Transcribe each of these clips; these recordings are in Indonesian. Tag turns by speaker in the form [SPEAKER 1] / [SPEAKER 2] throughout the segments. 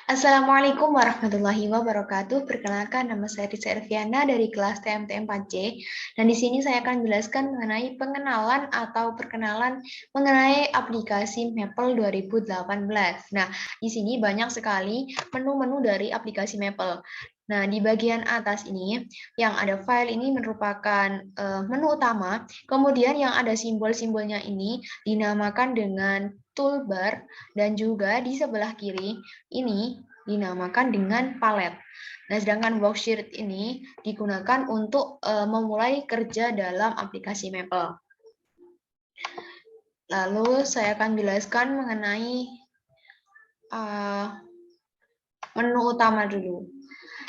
[SPEAKER 1] Assalamualaikum warahmatullahi wabarakatuh. Perkenalkan, nama saya Risa Erviana dari kelas TMT 4C. Dan di sini saya akan menjelaskan mengenai pengenalan atau perkenalan mengenai aplikasi Maple 2018. Nah, di sini banyak sekali menu-menu dari aplikasi Maple. Nah, di bagian atas ini, yang ada file ini merupakan menu utama. Kemudian yang ada simbol-simbolnya ini dinamakan dengan toolbar, dan juga di sebelah kiri ini dinamakan dengan palet. Nah, sedangkan worksheet ini digunakan untuk memulai kerja dalam aplikasi Maple. Lalu saya akan jelaskan mengenai menu utama dulu.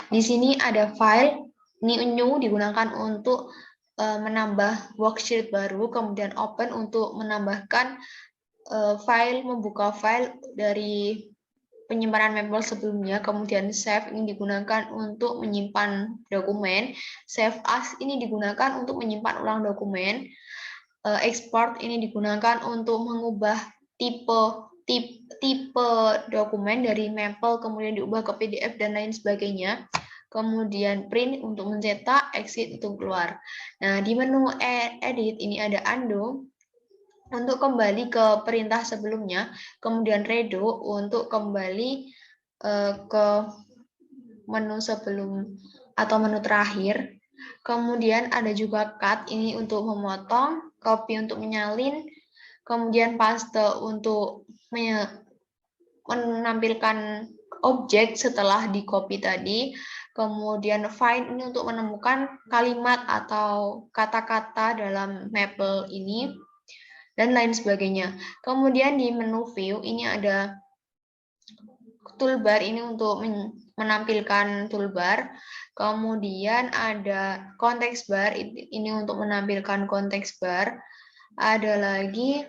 [SPEAKER 1] Di sini ada file, new digunakan untuk menambah worksheet baru, kemudian open untuk menambahkan file, membuka file dari penyimpanan Maple sebelumnya, kemudian save ini digunakan untuk menyimpan dokumen, save as ini digunakan untuk menyimpan ulang dokumen, export ini digunakan untuk mengubah tipe dokumen dari Maple kemudian diubah ke PDF dan lain sebagainya. Kemudian print untuk mencetak, exit untuk keluar. Nah, di menu edit ini ada undo untuk kembali ke perintah sebelumnya, kemudian redo untuk kembali ke menu sebelum atau menu terakhir. Kemudian ada juga cut, ini untuk memotong, copy untuk menyalin, kemudian paste untuk menampilkan objek setelah di copy tadi, kemudian find ini untuk menemukan kalimat atau kata-kata dalam Maple ini, dan lain sebagainya. Kemudian di menu view ini ada toolbar ini untuk menampilkan toolbar. Kemudian ada context bar ini untuk menampilkan context bar. Ada lagi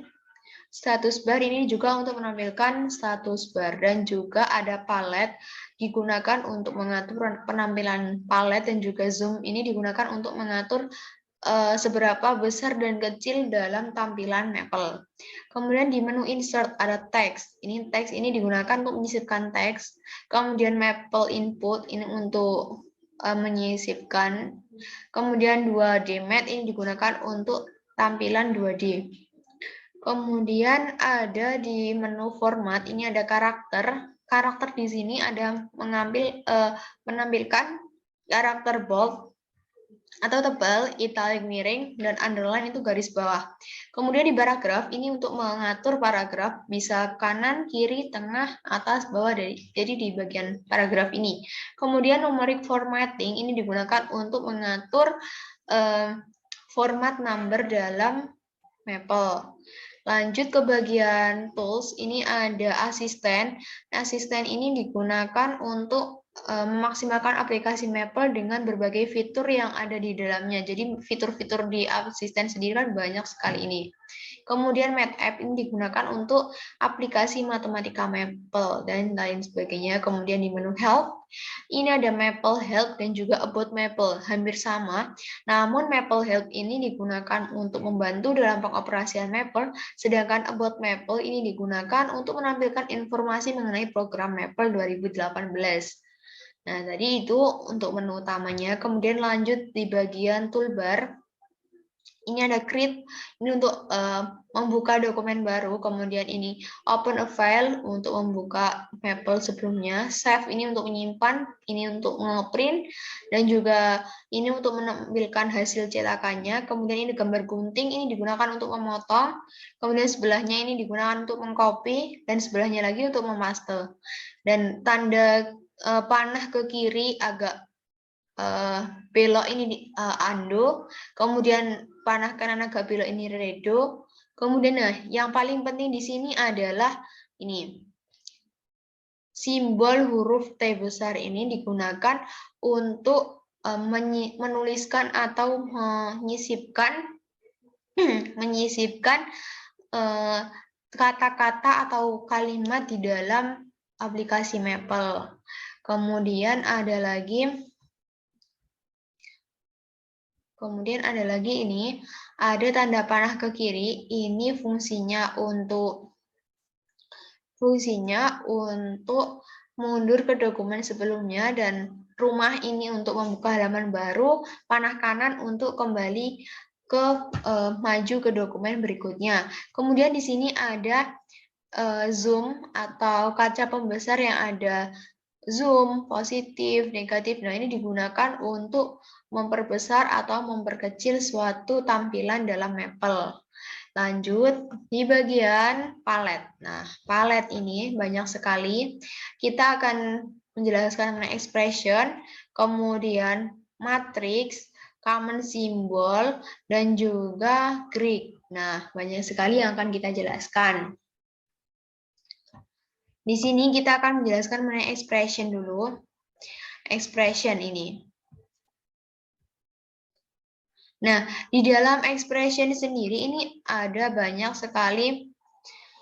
[SPEAKER 1] status bar ini juga untuk menampilkan status bar, dan juga ada palet digunakan untuk mengatur penampilan palet, dan juga zoom ini digunakan untuk mengatur seberapa besar dan kecil dalam tampilan Maple. Kemudian di menu insert ada teks. Ini teks ini digunakan untuk menyisipkan teks. Kemudian Maple input ini untuk menyisipkan. Kemudian 2D matte ini digunakan untuk tampilan 2D. Kemudian ada di menu format ini ada karakter. Karakter di sini ada menampilkan karakter bold atau tebal, italic miring, dan underline itu garis bawah. Kemudian di paragraf ini untuk mengatur paragraf bisa kanan, kiri, tengah, atas, bawah, jadi di bagian paragraf ini. Kemudian numeric formatting ini digunakan untuk mengatur format number dalam Maple. Lanjut ke bagian tools, ini ada asisten. Asisten ini digunakan untuk memaksimalkan aplikasi Maple dengan berbagai fitur yang ada di dalamnya. Jadi fitur-fitur di asisten sendiri kan banyak sekali ini. Kemudian MathApp ini digunakan untuk aplikasi matematika Maple dan lain sebagainya. Kemudian di menu Help, ini ada Maple Help dan juga About Maple, hampir sama. Namun Maple Help ini digunakan untuk membantu dalam pengoperasian Maple, sedangkan About Maple ini digunakan untuk menampilkan informasi mengenai program Maple 2018. Nah, tadi itu untuk menu utamanya. Kemudian lanjut di bagian toolbar. Ini ada create, ini untuk membuka dokumen baru. Kemudian ini open a file untuk membuka Maple sebelumnya. Save ini untuk menyimpan, ini untuk nge-print, dan juga ini untuk menampilkan hasil cetakannya. Kemudian ini gambar gunting, ini digunakan untuk memotong. Kemudian sebelahnya ini digunakan untuk mengcopy, dan sebelahnya lagi untuk memaste. Dan tanda panah ke kiri agak belok ini undo, kemudian panah kanan agak belok ini redo. Kemudian nah, yang paling penting di sini adalah ini. Simbol huruf T besar ini digunakan untuk menuliskan atau menyisipkan kata-kata atau kalimat di dalam aplikasi Maple. Kemudian ada lagi ini, ada tanda panah ke kiri, ini fungsinya untuk mundur ke dokumen sebelumnya, dan rumah ini untuk membuka halaman baru, panah kanan untuk kembali ke maju ke dokumen berikutnya. Kemudian di sini ada zoom atau kaca pembesar yang ada zoom, positif, negatif. Nah, ini digunakan untuk memperbesar atau memperkecil suatu tampilan dalam Maple. Lanjut di bagian palet. Nah, palet ini banyak sekali. Kita akan menjelaskan mengenai expression, kemudian matrix, common symbol, dan juga Greek. Nah, banyak sekali yang akan kita jelaskan. Di sini kita akan menjelaskan mengenai expression dulu. Expression ini. Nah, di dalam expression sendiri ini ada banyak sekali,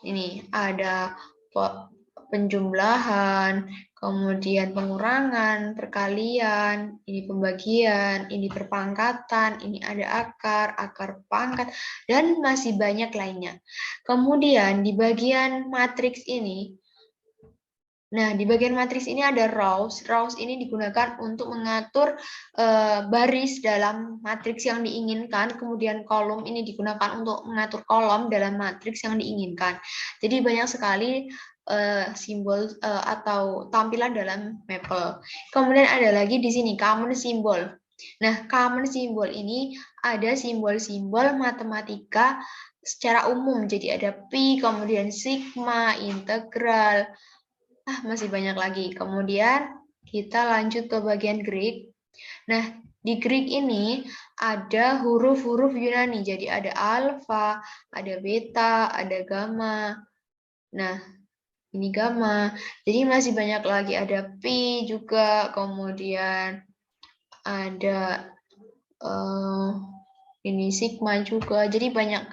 [SPEAKER 1] ini ada penjumlahan, kemudian pengurangan, perkalian, ini pembagian, ini perpangkatan, ini ada akar, akar pangkat, dan masih banyak lainnya. Kemudian di bagian matriks ini, nah, di bagian matriks ini ada rows. Rows ini digunakan untuk mengatur baris dalam matriks yang diinginkan. Kemudian kolom ini digunakan untuk mengatur kolom dalam matriks yang diinginkan. Jadi banyak sekali simbol atau tampilan dalam Maple. Kemudian ada lagi di sini common symbol. Nah, common symbol ini ada simbol-simbol matematika secara umum. Jadi ada pi, kemudian sigma, integral, masih banyak lagi. Kemudian kita lanjut ke bagian Greek. Nah, di Greek ini ada huruf-huruf Yunani. Jadi ada alfa, ada beta, ada gamma. Nah, ini gamma. Jadi masih banyak lagi. Ada pi juga. Kemudian ada ini sigma juga. Jadi banyak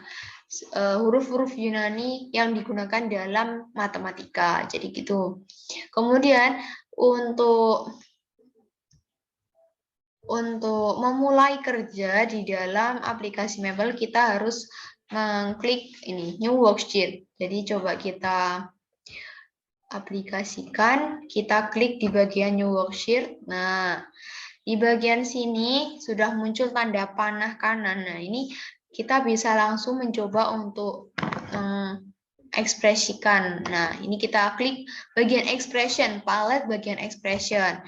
[SPEAKER 1] huruf-huruf Yunani yang digunakan dalam matematika. Jadi gitu. Kemudian untuk memulai kerja di dalam aplikasi Maple, kita harus mengklik ini New Worksheet. Jadi coba kita aplikasikan, kita klik di bagian New Worksheet. Nah, di bagian sini sudah muncul tanda panah kanan. Nah, ini kita bisa langsung mencoba untuk ekspresikan. Nah, ini kita klik bagian expression, palet bagian expression.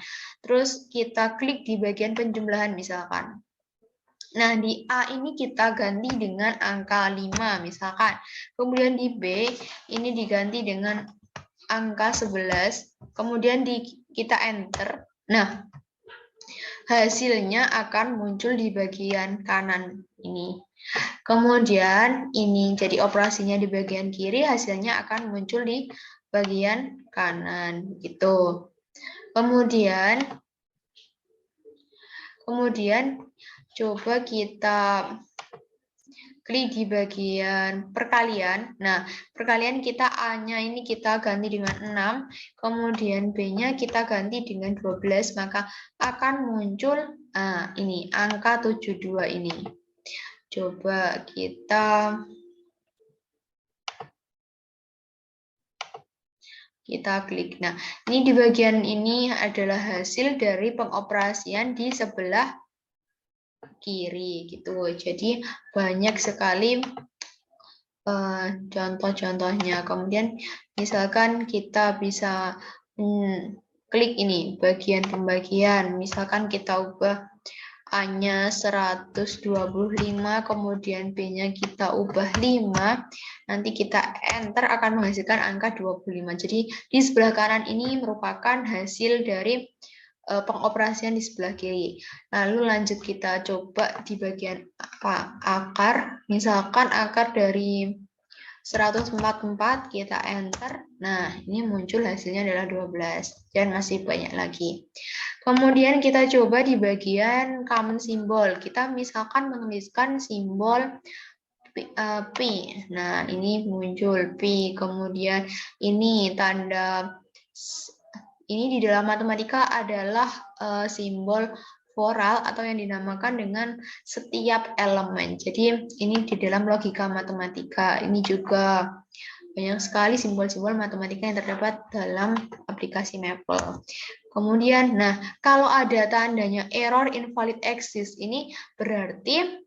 [SPEAKER 1] Terus kita klik di bagian penjumlahan misalkan. Nah, di A ini kita ganti dengan angka 5 misalkan. Kemudian di B ini diganti dengan angka 11. Kemudian kita enter. Nah, hasilnya akan muncul di bagian kanan ini. Kemudian ini jadi operasinya di bagian kiri, hasilnya akan muncul di bagian kanan gitu. Kemudian coba kita klik di bagian perkalian. Nah, perkalian kita A-nya ini kita ganti dengan 6, kemudian B-nya kita ganti dengan 12, maka akan muncul ini angka 72 ini. Coba kita klik. Nah, ini di bagian ini adalah hasil dari pengoperasian di sebelah kiri gitu. Jadi banyak sekali contoh-contohnya. Kemudian misalkan kita bisa klik ini bagian pembagian. Misalkan kita ubah A-nya 125, kemudian B-nya kita ubah 5, nanti kita enter akan menghasilkan angka 25. Jadi di sebelah kanan ini merupakan hasil dari pengoperasian di sebelah kiri. Lalu lanjut kita coba di bagian akar, misalkan akar dari 144 kita enter. Nah, ini muncul hasilnya adalah 12 dan masih banyak lagi. Kemudian kita coba di bagian common symbol. Kita misalkan menuliskan simbol pi. Nah, ini muncul pi. Kemudian ini tanda ini di dalam matematika adalah simbol foral atau yang dinamakan dengan setiap elemen. Jadi ini di dalam logika matematika. Ini juga banyak sekali simbol-simbol matematika yang terdapat dalam aplikasi Maple. Kemudian, nah, kalau ada tandanya error invalid exist, ini berarti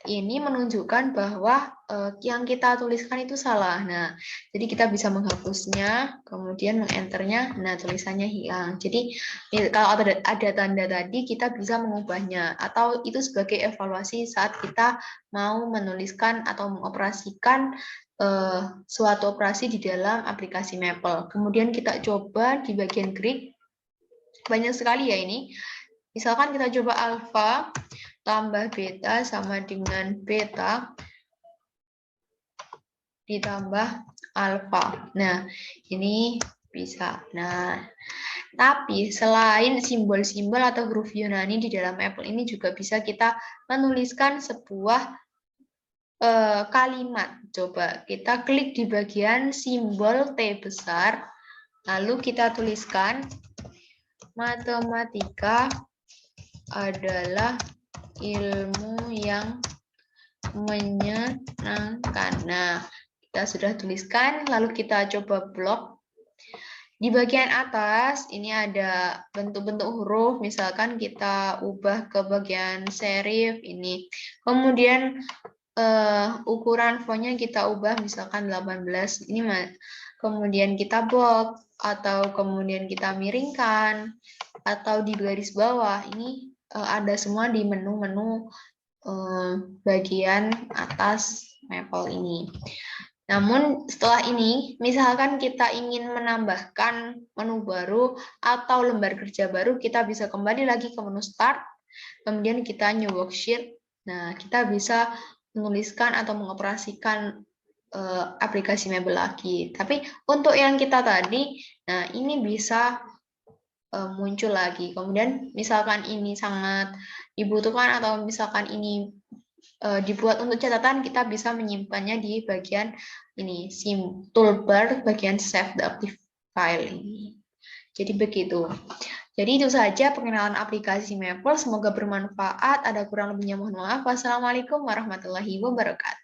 [SPEAKER 1] ini menunjukkan bahwa yang kita tuliskan itu salah. Nah, jadi kita bisa menghapusnya, kemudian mengenternya, nah tulisannya hilang. Jadi kalau ada tanda tadi, kita bisa mengubahnya, atau itu sebagai evaluasi saat kita mau menuliskan atau mengoperasikan suatu operasi di dalam aplikasi Maple. Kemudian kita coba di bagian Greek, banyak sekali ya ini. Misalkan kita coba alfa tambah beta sama dengan beta ditambah alfa. Nah, ini bisa. Nah, tapi selain simbol-simbol atau huruf Yunani di dalam Maple ini juga bisa kita menuliskan sebuah kalimat. Coba kita klik di bagian simbol T besar, lalu kita tuliskan matematika adalah ilmu yang menyenangkan. Nah, kita sudah tuliskan, lalu kita coba blok. Di bagian atas, ini ada bentuk-bentuk huruf, misalkan kita ubah ke bagian serif, ini. Kemudian, ukuran fontnya kita ubah, misalkan 18, ini kemudian kita bold, atau kemudian kita miringkan, atau di garis bawah, ini ada semua di menu-menu bagian atas Maple ini. Namun setelah ini, misalkan kita ingin menambahkan menu baru atau lembar kerja baru, kita bisa kembali lagi ke menu Start, kemudian kita New Worksheet. Nah, kita bisa menuliskan atau mengoperasikan aplikasi Maple lagi. Tapi untuk yang kita tadi, nah ini bisa muncul lagi. Kemudian misalkan ini sangat dibutuhkan atau misalkan ini dibuat untuk catatan, kita bisa menyimpannya di bagian ini, toolbar bagian save the active file ini. Jadi begitu. Jadi itu saja pengenalan aplikasi Maple. Semoga bermanfaat. Ada kurang lebihnya mohon maaf. Wassalamualaikum warahmatullahi wabarakatuh.